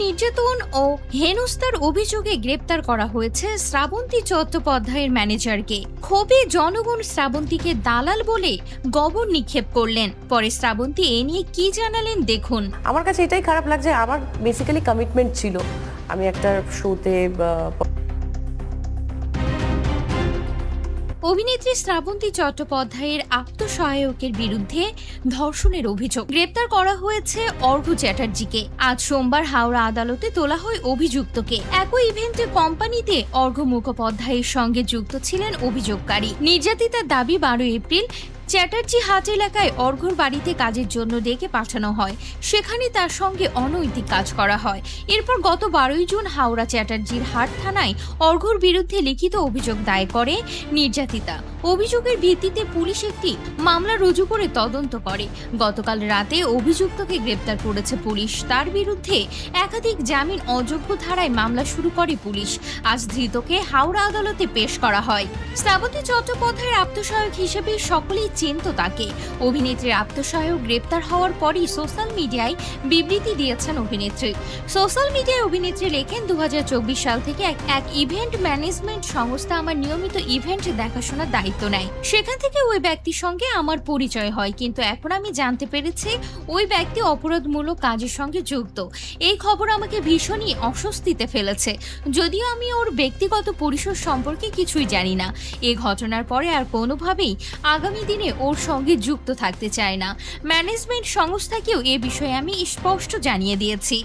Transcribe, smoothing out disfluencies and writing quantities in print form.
নির্যাতন ও হেনস্থার অভিযোগে গ্রেপ্তার করা হয়েছে শ্রাবন্তী চট্টোপাধ্যায়ের ম্যানেজারকে। ক্ষোভে জনগণ শ্রাবন্তীকে দালাল বলে গবর নিক্ষেপ করলেন। পরে শ্রাবন্তী এ নিয়ে কি জানালেন দেখুন। আমার কাছে এটাই খারাপ লাগছে, আমার বেসিক্যালি কমিটমেন্ট ছিল আমি একটা শোতে। অভিনেত্রী শ্রাবন্তী চট্টোপাধ্যায়ের আত্মসহায়কের বিরুদ্ধে ধর্ষণের অভিযোগ গ্রেপ্তার করা হয়েছে অর্ঘ্য চ্যাটার্জিকে। আজ সোমবার হাওড়া আদালতে তোলা হয় অভিযুক্তকে। একই ইভেন্টে কোম্পানিতে অর্ঘ্য মুখোপাধ্যায়ের সঙ্গে যুক্ত ছিলেন অভিযোগকারী। নির্যাতিতার দাবি 12 এপ্রিল চ্যাটার্জি হাট এলাকায় অর্ঘ্যর বাড়িতে কাজের জন্য ডেকে পাঠানো হয়। সেখানে তার সঙ্গে অনৈতিক কাজ করা হয়। এরপর গত 12 জুন হাওড়া চ্যাটার্জির হাট থানায় অর্ঘ্যর বিরুদ্ধে লিখিত অভিযোগ দায়ের করে নির্যাতিতা। অভিযোগের ভিত্তিতে পুলিশ একটি মামলা রুজু করে তদন্ত করে। গতকাল রাতে অভিযুক্তকে গ্রেপ্তার করেছে পুলিশ। তার বিরুদ্ধে একাধিক জামিন অযোগ্য ধারায় মামলা শুরু করে পুলিশ। আজ ধৃতকে হাওড়া আদালতে পেশ করা হয়। শ্রাবন্তী চট্টোপাধ্যায়ের আত্মসহায়ক হিসেবে সকলেই চিনত তাকে। অভিনেত্রীর আত্মসহায়ক গ্রেপ্তার হওয়ার পরই সোশ্যাল মিডিয়ায় বিবৃতি দিয়েছেন অভিনেত্রী। সোশ্যাল মিডিয়ায় অভিনেত্রী লেখেন, 2024 সাল থেকে এক ইভেন্ট ম্যানেজমেন্ট সংস্থা আমার নিয়মিত ইভেন্ট দেখাশোনার দায়িত্ব নেয়। সেখান থেকে ওই ব্যক্তির সঙ্গে আমার পরিচয় হয়, কিন্তু এখন আমি জানতে পেরেছি ওই ব্যক্তি অপরাধমূলক কাজের সঙ্গে যুক্ত। এই খবর আমাকে ভীষণই অস্বস্তিতে ফেলেছে। যদিও আমি ওর ব্যক্তিগত পরিসর সম্পর্কে কিছুই জানি না। এই ঘটনার পরে আর কোনোভাবেই আগামী দিনে ওর সঙ্গে যুক্ত থাকতে চায় না। ম্যানেজমেন্ট সংস্থাকেও এ বিষয়ে আমি স্পষ্ট জানিয়ে দিয়েছি।